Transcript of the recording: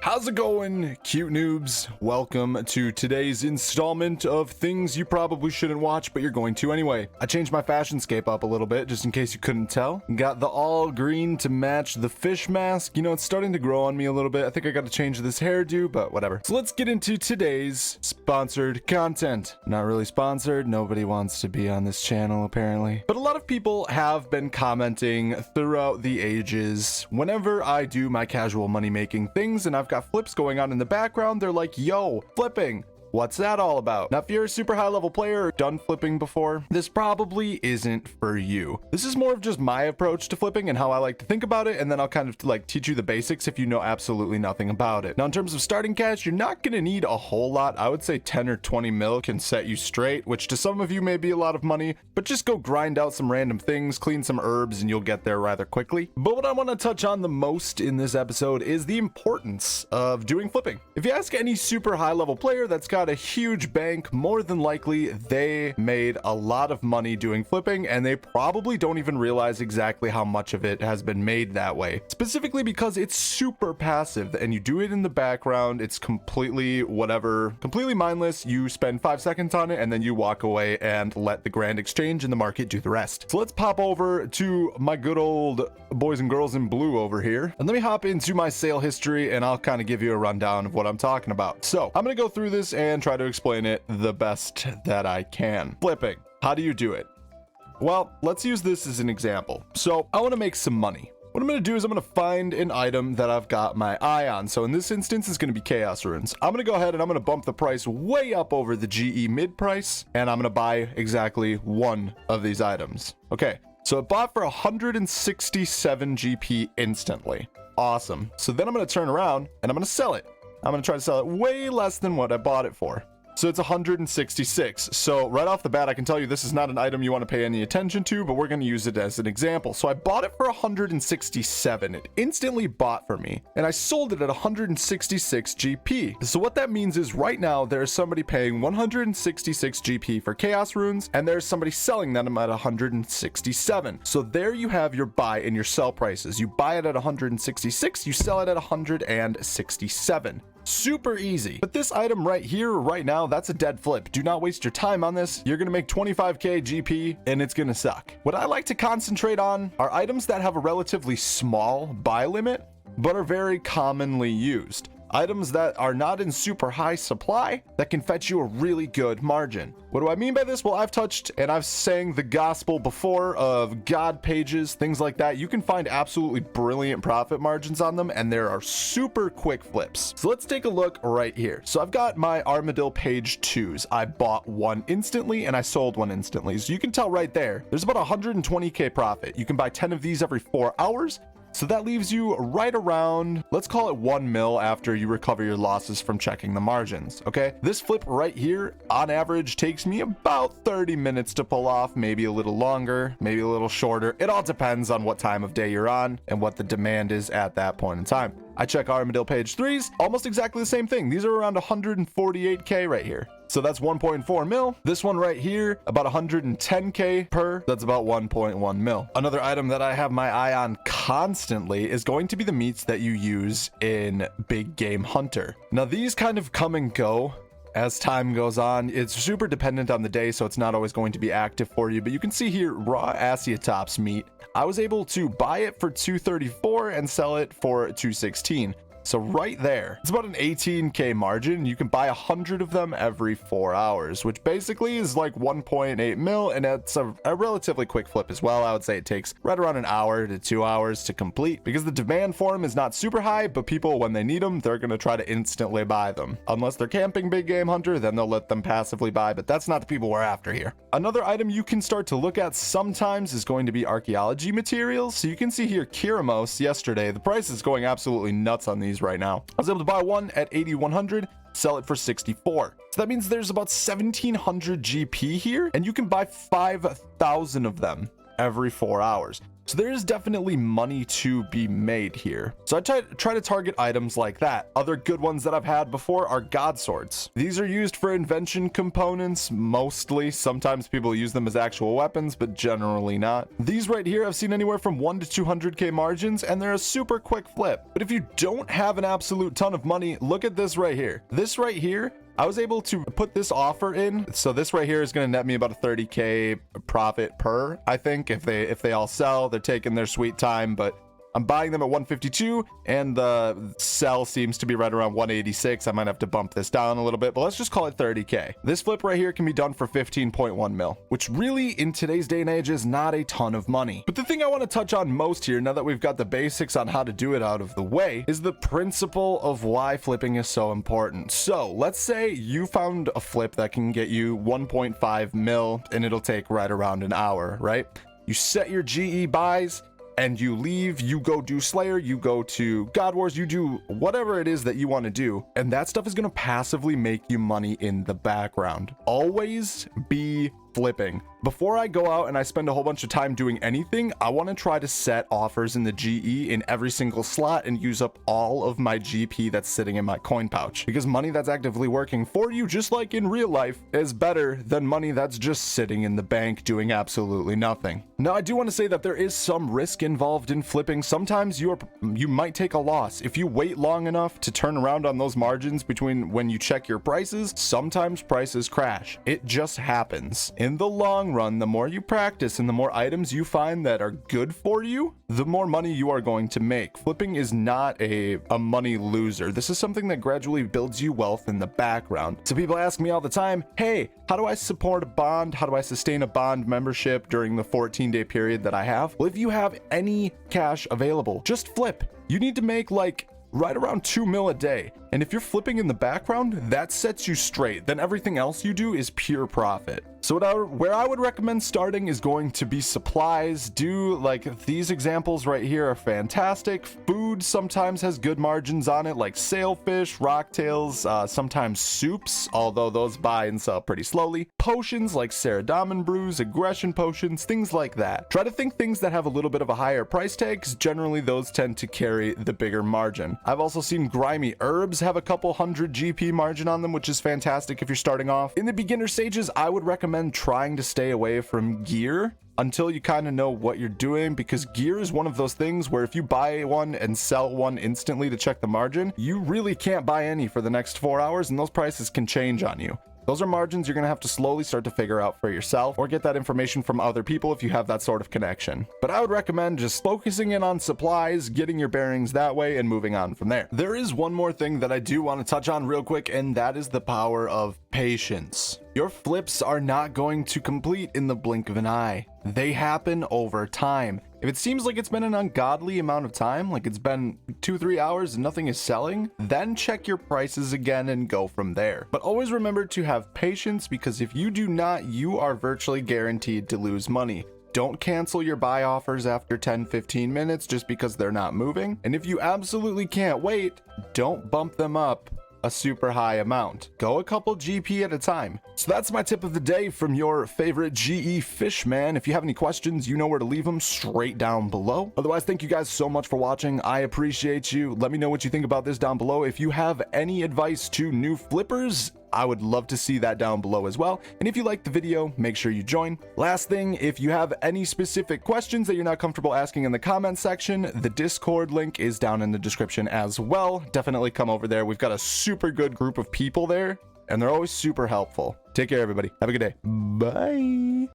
How's it going, cute noobs? Welcome to today's installment of things you probably shouldn't watch, but you're going to anyway. I changed my fashion scape up a little bit, just in case you couldn't tell. Got the all green to match the fish mask. You know, it's starting to grow on me a little bit. I think I got to change this hairdo, but whatever. So let's get into today's sponsored content. Not really sponsored. Nobody wants to be on this channel, apparently. But a lot of people have been commenting throughout the ages whenever I do my casual money-making things, and I've got flips going on in the background. They're like, yo, flipping, what's that all about? Now, if you're a super high level player or done flipping before, this probably isn't for you. This is more of just my approach to flipping and how I like to think about it, and then I'll kind of like teach you the basics if you know absolutely nothing about it. Now, in terms of starting cash, you're not going to need a whole lot. I would say 10 or 20 mil can set you straight, which to some of you may be a lot of money, but just go grind out some random things, clean some herbs, and you'll get there rather quickly. But what I want to touch on the most in this episode is the importance of doing flipping. If you ask any super high level player that's got a huge bank, more than likely they made a lot of money doing flipping, and they probably don't even realize exactly how much of it has been made that way, specifically because it's super passive and you do it in the background. It's completely whatever, completely mindless. You spend 5 seconds on it and then you walk away and let the grand exchange and the market do the rest. So let's pop over to my good old boys and girls in blue over here, and let me hop into my sale history and I'll kind of give you a rundown of what I'm talking about. So I'm gonna go through this and try to explain it the best that I can. Flipping, how do you do it? Well, let's use this as an example. So I want to make some money. What I'm going to do is I'm going to find an item that I've got my eye on. So in this instance, it's going to be Chaos Runes. I'm going to go ahead and I'm going to bump the price way up over the GE mid price, and I'm going to buy exactly one of these items. Okay, so it bought for 167 GP instantly. Awesome. So then I'm going to turn around and I'm going to sell it. I'm going to try to sell it way less than what I bought it for. So it's 166. So right off the bat, I can tell you this is not an item you want to pay any attention to, but we're going to use it as an example. So I bought it for 167. It instantly bought for me, and I sold it at 166 GP. So what that means is right now there's somebody paying 166 GP for Chaos Runes, and there's somebody selling them at 167. So there you have your buy and your sell prices. You buy it at 166, you sell it at 167. Super easy. But this item right here, right now, that's a dead flip. Do not waste your time on this. You're gonna make 25k GP and it's gonna suck. What I like to concentrate on are items that have a relatively small buy limit, but are very commonly used. Items that are not in super high supply that can fetch you a really good margin. What do I mean by this? Well, I've touched and I've sang the gospel before of God pages, things like that. You can find absolutely brilliant profit margins on them, and there are super quick flips. So let's take a look right here. So I've got my Armadillo page 2s. I bought one instantly and I sold one instantly. So you can tell right there, there's about 120k profit. You can buy 10 of these every 4 hours. So that leaves you right around, let's call it 1 mil after you recover your losses from checking the margins, okay? This flip right here, on average, takes me about 30 minutes to pull off, maybe a little longer, maybe a little shorter. It all depends on what time of day you're on and what the demand is at that point in time. I check Armadillo page 3s, almost exactly the same thing. These are around 148k right here. So that's 1.4 mil. This one right here, about 110k per. That's about 1.1 mil. Another item that I have my eye on constantly is going to be the meats that you use in Big Game Hunter. Now these kind of come and go as time goes on. It's super dependent on the day, so it's not always going to be active for you, but you can see here raw Asiatops meat. I was able to buy it for 234 and sell it for 216. So right there, it's about an 18k margin. You can buy 100 of them every 4 hours, which basically is like 1.8 mil, and it's a relatively quick flip as well. I would say it takes right around an hour to 2 hours to complete because the demand for them is not super high, but people, when they need them, they're going to try to instantly buy them. Unless they're camping Big Game Hunter, then they'll let them passively buy, but that's not the people we're after here. Another item you can start to look at sometimes is going to be archaeology materials. So you can see here Kiramos yesterday, the price is going absolutely nuts on these right now. I was able to buy one at 8,100, sell it for 64. So that means there's about 1,700 GP here, and you can buy 5,000 of them every 4 hours. So there is definitely money to be made here. So I try to target items like that. Other good ones that I've had before are God Swords. These are used for invention components mostly. Sometimes people use them as actual weapons, but generally not. These right here I've seen anywhere from 1 to 200k margins, and they're a super quick flip. But if you don't have an absolute ton of money, look at this right here. This right here, I was able to put this offer in. So this right here is going to net me about a 30k profit per, I think. If they all sell, they're taking their sweet time, but I'm buying them at 152 and the sell seems to be right around 186. I might have to bump this down a little bit, but let's just call it 30k. This flip right here can be done for 15.1 mil, which really in today's day and age is not a ton of money. But the thing I want to touch on most here, now that we've got the basics on how to do it out of the way, is the principle of why flipping is so important. So let's say you found a flip that can get you 1.5 mil and it'll take right around an hour, right? You set your GE buys and you leave, you go do Slayer, you go to God Wars, you do whatever it is that you want to do, and that stuff is going to passively make you money in the background. Always be flipping. Before I go out and I spend a whole bunch of time doing anything, I want to try to set offers in the GE in every single slot and use up all of my GP that's sitting in my coin pouch, because money that's actively working for you, just like in real life, is better than money that's just sitting in the bank doing absolutely nothing. Now, I do want to say that there is some risk involved in flipping. Sometimes you might take a loss. If you wait long enough to turn around on those margins between when you check your prices, sometimes prices crash. It just happens. In the long run, the more you practice and the more items you find that are good for you, the more money you are going to make. Flipping is not a money loser. This is something that gradually builds you wealth in the background. So people ask me all the time, hey, how do I support a bond? How do I sustain a bond membership during the 14-day period that I have? Well, if you have any cash available, just flip. You need to make like right around 2 mil a day. And if you're flipping in the background, that sets you straight. Then everything else you do is pure profit. So where I would recommend starting is going to be supplies. Do like these examples right here are fantastic. Food sometimes has good margins on it, like sailfish, rocktails, sometimes soups, although those buy and sell pretty slowly. Potions like Saradomin brews, aggression potions, things like that. Try to think things that have a little bit of a higher price tag, because generally those tend to carry the bigger margin. I've also seen grimy herbs have a couple hundred GP margin on them, which is fantastic if you're starting off. In the beginner stages, I would recommend trying to stay away from gear until you kind of know what you're doing, because gear is one of those things where if you buy one and sell one instantly to check the margin, you really can't buy any for the next 4 hours, and those prices can change on you. Those are margins you're going to have to slowly start to figure out for yourself, or get that information from other people if you have that sort of connection. But I would recommend just focusing in on supplies, getting your bearings that way, and moving on from there. There is one more thing that I do want to touch on real quick, and that is the power of patience. Your flips are not going to complete in the blink of an eye. They happen over time. If it seems like it's been an ungodly amount of time, like it's been 2-3 hours and nothing is selling, then check your prices again and go from there. But always remember to have patience, because if you do not, you are virtually guaranteed to lose money. Don't cancel your buy offers after 10-15 minutes just because they're not moving. And if you absolutely can't wait, don't bump them up a super high amount. Go a couple GP at a time. So that's my tip of the day from your favorite GE Fishman. If you have any questions, you know where to leave them, straight down below. Otherwise, thank you guys so much for watching. I appreciate you. Let me know what you think about this down below. If you have any advice to new flippers, I would love to see that down below as well. And if you liked the video, make sure you join. Last thing, if you have any specific questions that you're not comfortable asking in the comment section, the Discord link is down in the description as well. Definitely come over there. We've got a super good group of people there, and they're always super helpful. Take care, everybody. Have a good day. Bye.